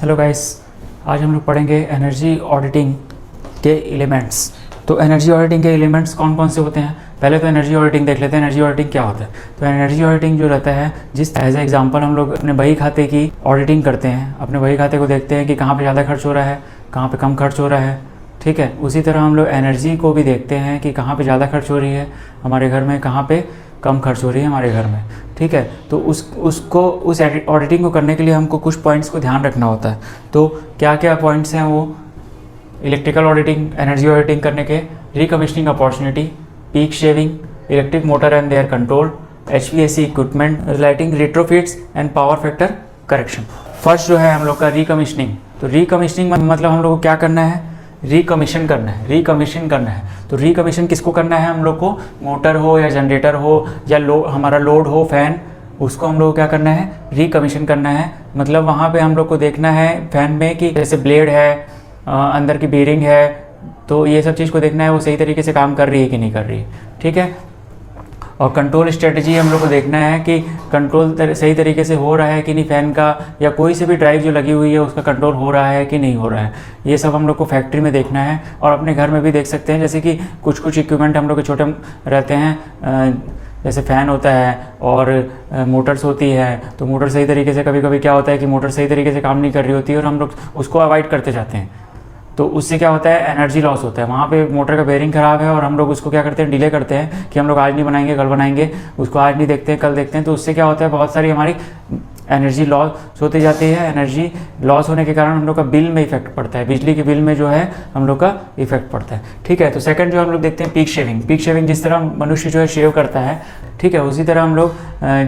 Hello guys, आज हम लोग पढ़ेंगे एनर्जी ऑडिटिंग के एलिमेंट्स। तो एनर्जी ऑडिटिंग के एलिमेंट्स कौन कौन से होते हैं, पहले तो एनर्जी ऑडिटिंग देख लेते हैं। एनर्जी ऑडिटिंग क्या होता है? तो एनर्जी ऑडिटिंग जो रहता है, जिस एज ए एग्जांपल हम लोग अपने बही खाते की ऑडिटिंग करते हैं, अपने बही खाते को देखते हैं कि कहाँ पे ज़्यादा खर्च हो रहा है, कहाँ पे कम खर्च हो रहा है। ठीक है, उसी तरह हम लोग एनर्जी को भी देखते हैं कि कहाँ पे ज़्यादा खर्च हो रही है हमारे घर में, कहाँ पे कम खर्च हो रही है हमारे घर में। ठीक है, तो उस ऑडिटिंग को करने के लिए हमको कुछ पॉइंट्स को ध्यान रखना होता है। तो क्या क्या पॉइंट्स हैं वो? इलेक्ट्रिकल ऑडिटिंग, एनर्जी ऑडिटिंग करने के, recommissioning opportunity, peak shaving, electric motor and their control, HVAC equipment, lighting retrofits and power factor correction. First जो है हम लोग का रिकमिशनिंग। तो रिकमिशनिंग मतलब हम लोग को क्या करना है? रिकमीशन करना है, रिकमीशन करना है। तो रिकमीशन किसको करना है हम लोग को? मोटर हो या जनरेटर हो या हमारा लोड हो फैन, उसको हम लोग को क्या करना है? रिकमीशन करना है। मतलब वहाँ पे हम लोग को देखना है फैन में कि जैसे ब्लेड है, अंदर की बेरिंग है, तो ये सब चीज़ को देखना है वो सही तरीके से काम कर रही है कि नहीं कर रही है। ठीक है, और कंट्रोल स्ट्रेटजी हम लोग को देखना है कि कंट्रोल सही तरीके से हो रहा है कि नहीं, फ़ैन का या कोई से भी ड्राइव जो लगी हुई है उसका कंट्रोल हो रहा है कि नहीं हो रहा है। ये सब हम लोग को फैक्ट्री में देखना है और अपने घर में भी देख सकते हैं। जैसे कि कुछ इक्विपमेंट हम लोग के छोटे रहते हैं, जैसे फ़ैन होता है और मोटर्स होती है। तो मोटर सही तरीके से, कभी कभी क्या होता है कि मोटर सही तरीके से काम नहीं कर रही होती है और हम लोग उसको अवॉइड करते जाते हैं। तो उससे क्या होता है? एनर्जी लॉस होता है। वहाँ पे मोटर का बेरिंग ख़राब है और हम लोग उसको क्या करते हैं? डिले करते हैं कि हम लोग आज नहीं बनाएंगे, कल बनाएंगे, उसको आज नहीं देखते हैं, कल देखते हैं। तो उससे क्या होता है? बहुत सारी हमारी एनर्जी लॉस होती जाती है। एनर्जी लॉस होने के कारण हम लोग का बिल में इफेक्ट पड़ता है, बिजली के बिल में जो है हम लोग का इफेक्ट पड़ता है। ठीक है, तो सेकंड जो हम लोग देखते हैं पीक शेविंग। पीक शेविंग जिस तरह मनुष्य जो है शेव करता है, ठीक है, उसी तरह हम लोग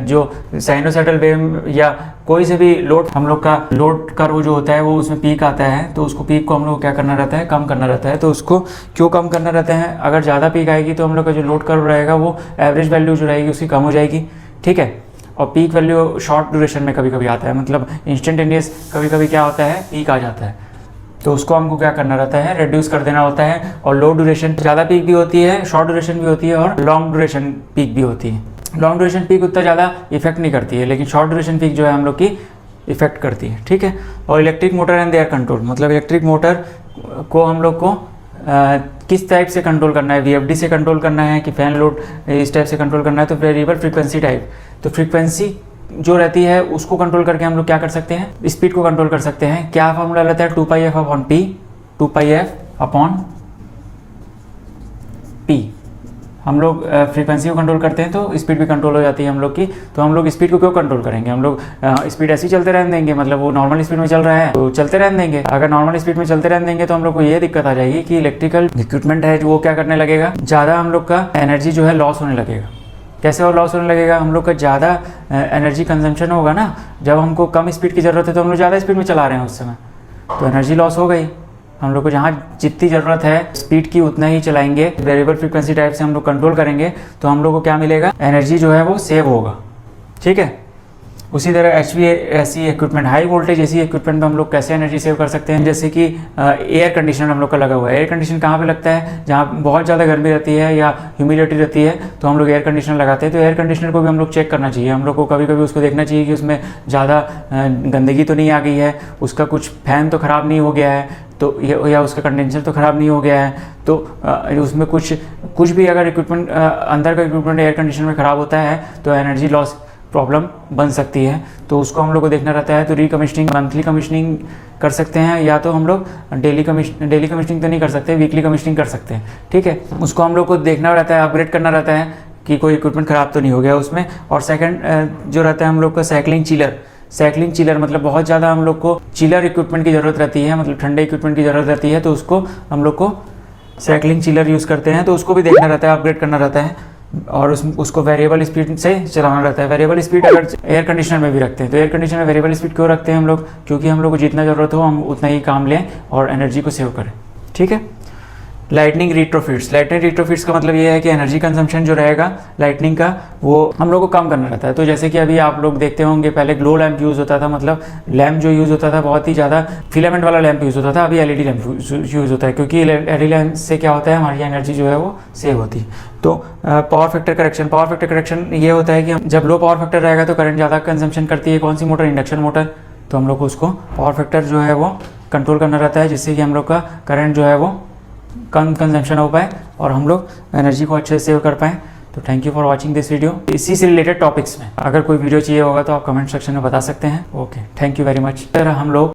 जो साइनोसाइडल वेव या कोई से भी लोड, हम लोग का लोड कर्व जो होता है वो उसमें पीक आता है, तो उसको पीक को हम लोग क्या करना रहता है? कम करना रहता है। तो उसको क्यों कम करना रहता है? अगर ज़्यादा पीक आएगी तो हम लोग का जो लोड कर्व रहेगा वो एवरेज वैल्यू जो रहेगी उसकी कम हो जाएगी। ठीक है, और पीक वैल्यू शॉर्ट ड्यूरेशन में कभी कभी आता है, मतलब इंस्टेंटेनियस कभी कभी क्या होता है? पीक आ जाता है। तो उसको हमको क्या करना रहता है? रिड्यूस कर देना होता है। और लो ड्यूरेशन ज़्यादा पीक भी होती है, शॉर्ट ड्यूरेशन भी होती है और लॉन्ग ड्यूरेशन पीक भी होती है। लॉन्ग ड्यूरेशन पीक उतना ज़्यादा इफेक्ट नहीं करती है, लेकिन शॉर्ट ड्यूरेशन पीक जो है हम लोग की इफेक्ट करती है। ठीक है, और electric motor and their control, मतलब इलेक्ट्रिक मोटर को हम लोग को किस टाइप से कंट्रोल करना है? VFD से कंट्रोल करना है कि फ़ैन लोड इस टाइप से कंट्रोल करना है? तो वेरिएबल फ्रीक्वेंसी टाइप। तो फ्रीक्वेंसी जो रहती है उसको कंट्रोल करके हम लोग क्या कर सकते हैं? स्पीड को कंट्रोल कर सकते हैं। क्या फॉर्मूला रहता है? 2πf/P, 2πf/P। हम लोग फ्रीक्वेंसी को कंट्रोल करते हैं तो स्पीड भी कंट्रोल हो जाती है हम लोग की। तो हम लोग स्पीड को क्यों कंट्रोल करेंगे? हम लोग स्पीड ऐसे ही चलते रहने देंगे, मतलब वो नॉर्मल स्पीड में चल रहा है तो चलते रहने देंगे। अगर नॉर्मल स्पीड में चलते रहने देंगे तो हम लोग को ये दिक्कत आ जाएगी कि इलेक्ट्रिकल इक्विपमेंट है वो क्या करने लगेगा? ज़्यादा हम लोग का एनर्जी जो है लॉस होने लगेगा। कैसे और लॉस होने लगेगा? हम लोग का ज़्यादा एनर्जी कंजम्पशन होगा ना, जब हमको कम स्पीड की ज़रूरत है तो हम लोग ज़्यादा स्पीड में चला रहे हैं उस समय, तो एनर्जी लॉस हो गई। हम लोग को जहाँ जितनी ज़रूरत है स्पीड की उतना ही चलाएंगे, वेरिएबल फ्रीक्वेंसी टाइप से हम लोग कंट्रोल करेंगे, तो हम लोग को क्या मिलेगा? एनर्जी जो है वो सेव होगा। ठीक है, उसी तरह HVAC equipment, high voltage AC equipment में हम लोग कैसे एनर्जी सेव कर सकते हैं? जैसे कि एयर कंडीशनर हम लोग का लगा हुआ है। एयर कंडीशन कहाँ पे लगता है? जहाँ बहुत ज़्यादा गर्मी रहती है या ह्यूमिडिटी रहती है तो हम लोग एयर कंडीशनर लगाते हैं। तो एयर कंडीशनर को भी हम लोग चेक करना चाहिए। हम लोग को कभी कभी उसको देखना चाहिए कि उसमें ज़्यादा गंदगी तो नहीं आ गई है, उसका कुछ फ़ैन तो ख़राब नहीं हो गया है, तो या उसका कंडेंसर तो ख़राब नहीं हो गया है। तो उसमें कुछ भी अगर इक्विपमेंट अंदर का इक्विपमेंट एयर कंडीशनर में ख़राब होता है तो एनर्जी लॉस प्रॉब्लम बन सकती है। तो उसको हम लोग को देखना रहता है। तो रिकमिशनिंग, मंथली कमिशनिंग कर सकते हैं, या तो हम लोग डेली कमिशनिंग तो नहीं कर सकते, वीकली कमिशनिंग कर सकते हैं। ठीक है, उसको हम लोग को देखना रहता है, अपग्रेड करना रहता है कि कोई इक्विपमेंट ख़राब तो नहीं हो गया उसमें। और सेकंड जो रहता है हम लोग का साइक्लिंग चिलर, मतलब बहुत ज़्यादा हम लोग को चिलर इक्विपमेंट की ज़रूरत रहती है, मतलब ठंडे इक्विपमेंट की ज़रूरत रहती है, तो उसको हम लोग को साइक्लिंग चिलर यूज़ करते हैं। तो उसको भी देखना रहता है, अपग्रेड करना रहता है और उसको वेरिएबल स्पीड से चलाना रहता है। वेरिएबल स्पीड अगर एयर कंडीशनर में भी रखते हैं तो एयर कंडीशनर में वेरिएबल स्पीड क्यों रखते हैं हम लोग? क्योंकि हम लोग को जितना ज़रूरत हो हम उतना ही काम लें और एनर्जी को सेव करें। ठीक है, लाइटनिंग रिट्रोफिट्स का मतलब ये है कि एनर्जी कंजम्पशन जो रहेगा लाइटनिंग का वो हम लोग को कम करना रहता है। तो जैसे कि अभी आप लोग देखते होंगे पहले ग्लो लैंप यूज़ होता था, मतलब लैंप जो यूज़ होता था बहुत ही ज़्यादा फिलामेंट वाला लैंप यूज़ होता था। अभी LED लैंप यूज़ होता है, क्योंकि LED लैंप से क्या होता है? हमारी एनर्जी जो है वो सेव होती है। तो पावर फैक्टर करेक्शन ये होता है कि जब लो पावर फैक्टर रहेगा तो करंट ज़्यादा कंजम्पशन करती है कौन सी मोटर? Induction motor. तो हम लोग को उसको पावर फैक्टर जो है वो कंट्रोल करना रहता है, जिससे कि हम लोग का करंट जो है वो कम कंजम्पशन हो पाए और हम लोग एनर्जी को अच्छे से सेव कर पाएँ। तो thank you for watching this video. इसी से रिलेटेड टॉपिक्स में अगर कोई वीडियो चाहिए होगा तो आप कमेंट सेक्शन में बता सकते हैं। Okay, thank you very much. फिर हम लोग